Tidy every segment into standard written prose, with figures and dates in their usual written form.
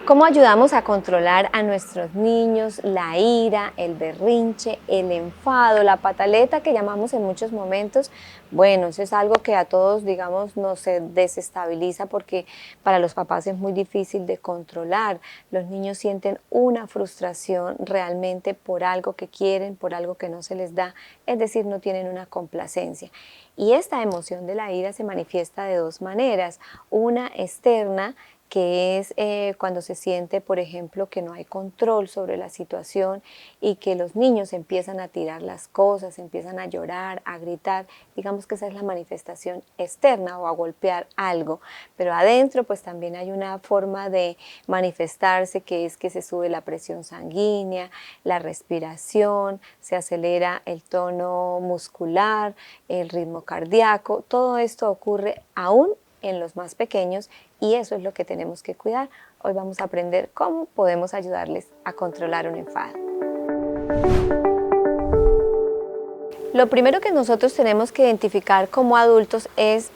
¿Cómo ayudamos a controlar a nuestros niños la ira, el berrinche, el enfado, la pataleta que llamamos en muchos momentos? Bueno, eso es algo que a todos, digamos, nos desestabiliza porque para los papás es muy difícil de controlar. Los niños sienten una frustración realmente por algo que quieren, por algo que no se les da, es decir, no tienen una complacencia. Y esta emoción de la ira se manifiesta de dos maneras. Una externa, que es cuando se siente, por ejemplo, que no hay control sobre la situación y que los niños empiezan a tirar las cosas, empiezan a llorar, a gritar. Digamos que esa es la manifestación externa o a golpear algo. Pero adentro pues también hay una forma de manifestarse que es que se sube la presión sanguínea, la respiración, se acelera el tono muscular, el ritmo cardíaco. Todo esto ocurre aún en los más pequeños y eso es lo que tenemos que cuidar. Hoy vamos a aprender cómo podemos ayudarles a controlar un enfado. Lo primero que nosotros tenemos que identificar como adultos es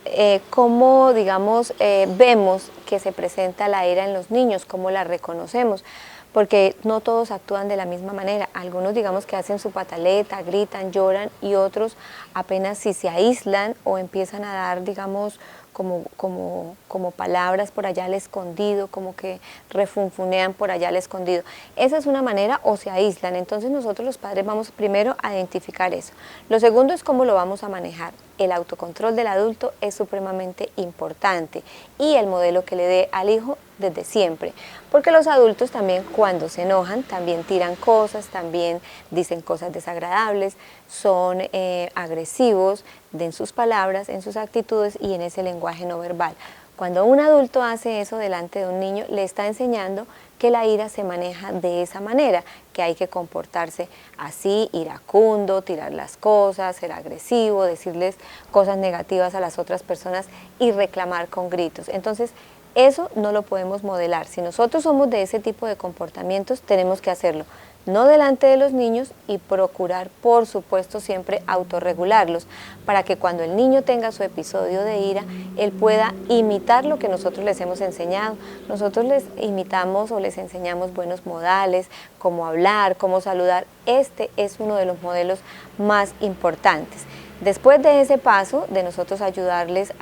cómo, digamos, vemos que se presenta la ira en los niños, cómo la reconocemos, porque no todos actúan de la misma manera. Algunos, digamos, que hacen su pataleta, gritan, lloran, y otros apenas si se aíslan o empiezan a dar, digamos, como palabras por allá al escondido, como que refunfunean por allá al escondido. Esa es una manera, o se aíslan. Entonces nosotros los padres vamos primero a identificar eso. Lo segundo es cómo lo vamos a manejar. El autocontrol del adulto es supremamente importante y el modelo que le dé al hijo desde siempre, porque los adultos también cuando se enojan también tiran cosas, también dicen cosas desagradables, son agresivos en sus palabras, en sus actitudes y en ese lenguaje no verbal. Cuando un adulto hace eso delante de un niño, le está enseñando que la ira se maneja de esa manera, que hay que comportarse así, iracundo, tirar las cosas, ser agresivo, decirles cosas negativas a las otras personas y reclamar con gritos. Entonces, eso no lo podemos modelar. Si nosotros somos de ese tipo de comportamientos, tenemos que hacerlo no delante de los niños y procurar, por supuesto, siempre autorregularlos para que cuando el niño tenga su episodio de ira, él pueda imitar lo que nosotros les hemos enseñado. Nosotros les imitamos o les enseñamos buenos modales, cómo hablar, cómo saludar. Este es uno de los modelos más importantes. Después de ese paso, de nosotros ayudarles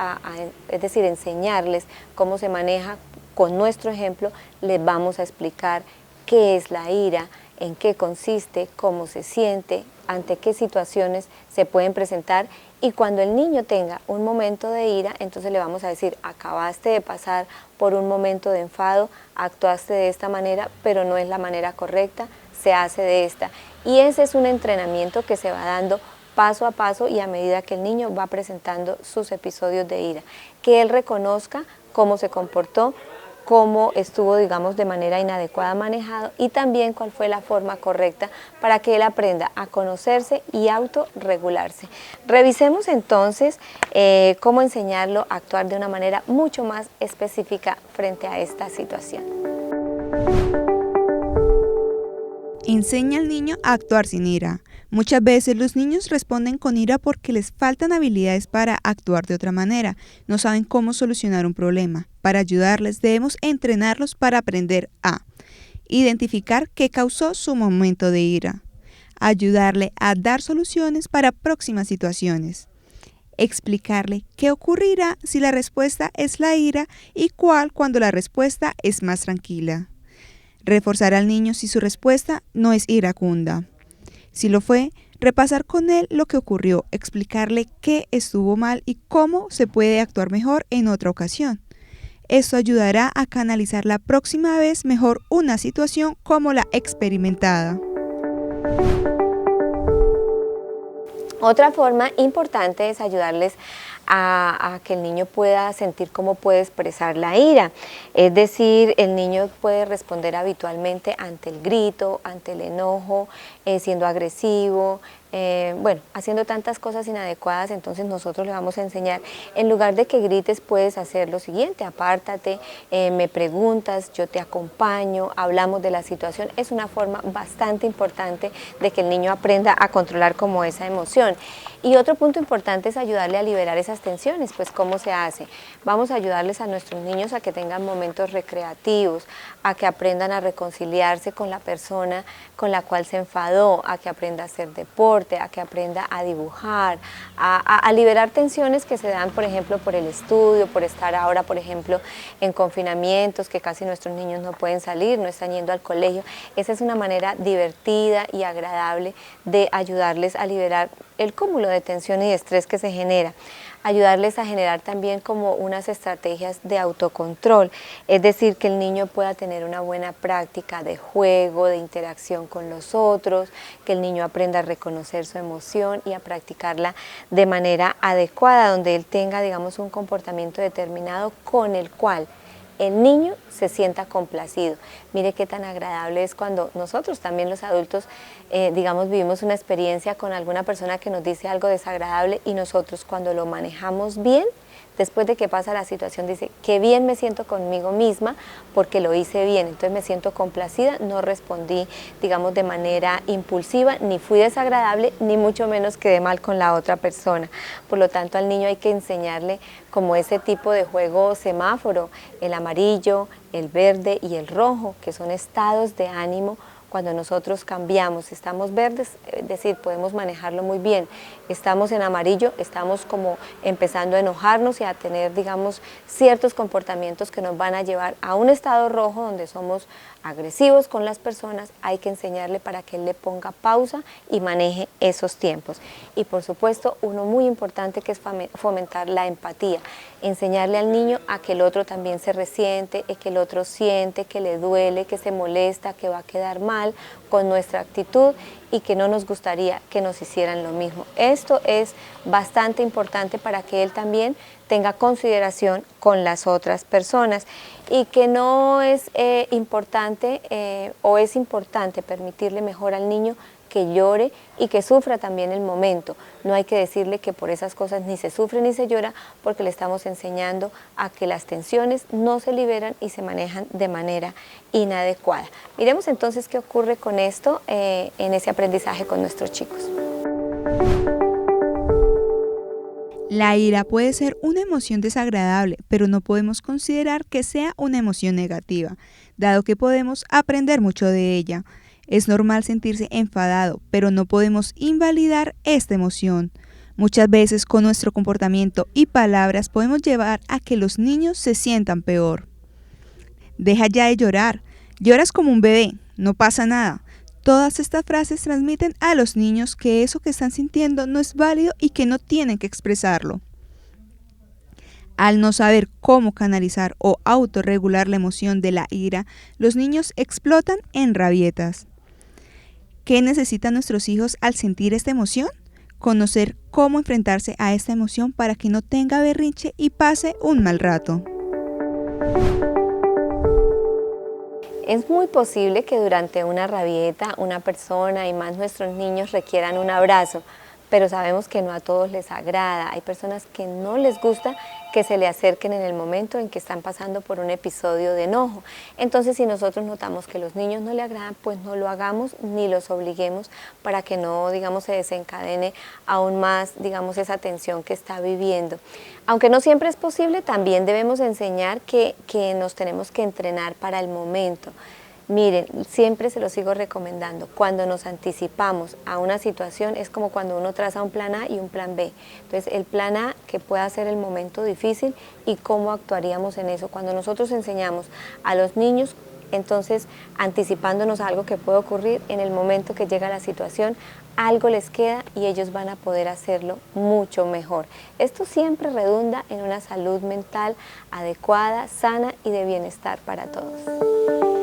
es decir, enseñarles cómo se maneja con nuestro ejemplo, les vamos a explicar qué es la ira, en qué consiste, cómo se siente, ante qué situaciones se pueden presentar, y cuando el niño tenga un momento de ira, entonces le vamos a decir, acabaste de pasar por un momento de enfado, actuaste de esta manera, pero no es la manera correcta, se hace de esta. Y ese es un entrenamiento que se va dando paso a paso y a medida que el niño va presentando sus episodios de ira, que él reconozca cómo se comportó, cómo estuvo, digamos, de manera inadecuada manejado y también cuál fue la forma correcta para que él aprenda a conocerse y autorregularse. Revisemos entonces cómo enseñarlo a actuar de una manera mucho más específica frente a esta situación. Enseña al niño a actuar sin ira. Muchas veces los niños responden con ira porque les faltan habilidades para actuar de otra manera, no saben cómo solucionar un problema. Para ayudarles debemos entrenarlos para aprender a identificar qué causó su momento de ira, ayudarle a dar soluciones para próximas situaciones, explicarle qué ocurrirá si la respuesta es la ira y cuál cuando la respuesta es más tranquila. Reforzar al niño si su respuesta no es iracunda. Si lo fue, repasar con él lo que ocurrió, explicarle qué estuvo mal y cómo se puede actuar mejor en otra ocasión. Esto ayudará a canalizar la próxima vez mejor una situación como la experimentada. Otra forma importante es ayudarles a que el niño pueda sentir cómo puede expresar la ira. Es decir, el niño puede responder habitualmente ante el grito, ante el enojo, siendo agresivo, bueno, haciendo tantas cosas inadecuadas, entonces nosotros le vamos a enseñar, en lugar de que grites, puedes hacer lo siguiente: apártate, me preguntas, yo te acompaño, hablamos de la situación. Es una forma bastante importante de que el niño aprenda a controlar como esa emoción. Y otro punto importante es ayudarle a liberar esas tensiones. Pues ¿cómo se hace? Vamos a ayudarles a nuestros niños a que tengan momentos recreativos, a que aprendan a reconciliarse con la persona con la cual se enfadó, a que aprenda a hacer deporte, a que aprenda a dibujar, a liberar tensiones que se dan, por ejemplo, por el estudio, por estar ahora, por ejemplo, en confinamientos, que casi nuestros niños no pueden salir, no están yendo al colegio. Esa es una manera divertida y agradable de ayudarles a liberar el cúmulo de tensión y de estrés que se genera. Ayudarles a generar también como unas estrategias de autocontrol, es decir, que el niño pueda tener una buena práctica de juego, de interacción con los otros, que el niño aprenda a reconocer su emoción y a practicarla de manera adecuada, donde él tenga, digamos, un comportamiento determinado con el cual el niño se sienta complacido. Mire qué tan agradable es cuando nosotros también los adultos, digamos, vivimos una experiencia con alguna persona que nos dice algo desagradable y nosotros cuando lo manejamos bien, después de que pasa la situación, dice, qué bien me siento conmigo misma porque lo hice bien, entonces me siento complacida, no respondí, digamos, de manera impulsiva, ni fui desagradable, ni mucho menos quedé mal con la otra persona. Por lo tanto, al niño hay que enseñarle como ese tipo de juego semáforo, el amarillo, el verde y el rojo, que son estados de ánimo. Cuando nosotros cambiamos, estamos verdes, es decir, podemos manejarlo muy bien. Estamos en amarillo, estamos como empezando a enojarnos y a tener, digamos, ciertos comportamientos que nos van a llevar a un estado rojo donde somos agresivos con las personas. Hay que enseñarle para que él le ponga pausa y maneje esos tiempos. Y por supuesto, uno muy importante que es fomentar la empatía, enseñarle al niño a que el otro también se resiente, que el otro siente, que le duele, que se molesta, que va a quedar mal con nuestra actitud y que no nos gustaría que nos hicieran lo mismo. Esto es bastante importante para que él también tenga consideración con las otras personas y que no es importante o es importante permitirle mejor al niño que llore y que sufra también el momento. No hay que decirle que por esas cosas ni se sufre ni se llora, porque le estamos enseñando a que las tensiones no se liberan y se manejan de manera inadecuada. Miremos entonces qué ocurre con esto en ese aprendizaje con nuestros chicos. La ira puede ser una emoción desagradable, pero no podemos considerar que sea una emoción negativa, dado que podemos aprender mucho de ella. Es normal sentirse enfadado, pero no podemos invalidar esta emoción. Muchas veces con nuestro comportamiento y palabras podemos llevar a que los niños se sientan peor. Deja ya de llorar, lloras como un bebé, no pasa nada. Todas estas frases transmiten a los niños que eso que están sintiendo no es válido y que no tienen que expresarlo. Al no saber cómo canalizar o autorregular la emoción de la ira, los niños explotan en rabietas. ¿Qué necesitan nuestros hijos al sentir esta emoción? Conocer cómo enfrentarse a esta emoción para que no tenga berrinche y pase un mal rato. Es muy posible que durante una rabieta una persona y más nuestros niños requieran un abrazo, pero sabemos que no a todos les agrada. Hay personas que no les gusta que se le acerquen en el momento en que están pasando por un episodio de enojo. Entonces, si nosotros notamos que los niños no le agradan, pues no lo hagamos ni los obliguemos para que no, digamos, se desencadene aún más, digamos, esa tensión que está viviendo. Aunque no siempre es posible, también debemos enseñar que nos tenemos que entrenar para el momento. Miren, siempre se lo sigo recomendando, cuando nos anticipamos a una situación es como cuando uno traza un plan A y un plan B. Entonces el plan A, que pueda ser el momento difícil y cómo actuaríamos en eso. Cuando nosotros enseñamos a los niños, entonces anticipándonos a algo que puede ocurrir, en el momento que llega la situación, algo les queda y ellos van a poder hacerlo mucho mejor. Esto siempre redunda en una salud mental adecuada, sana y de bienestar para todos.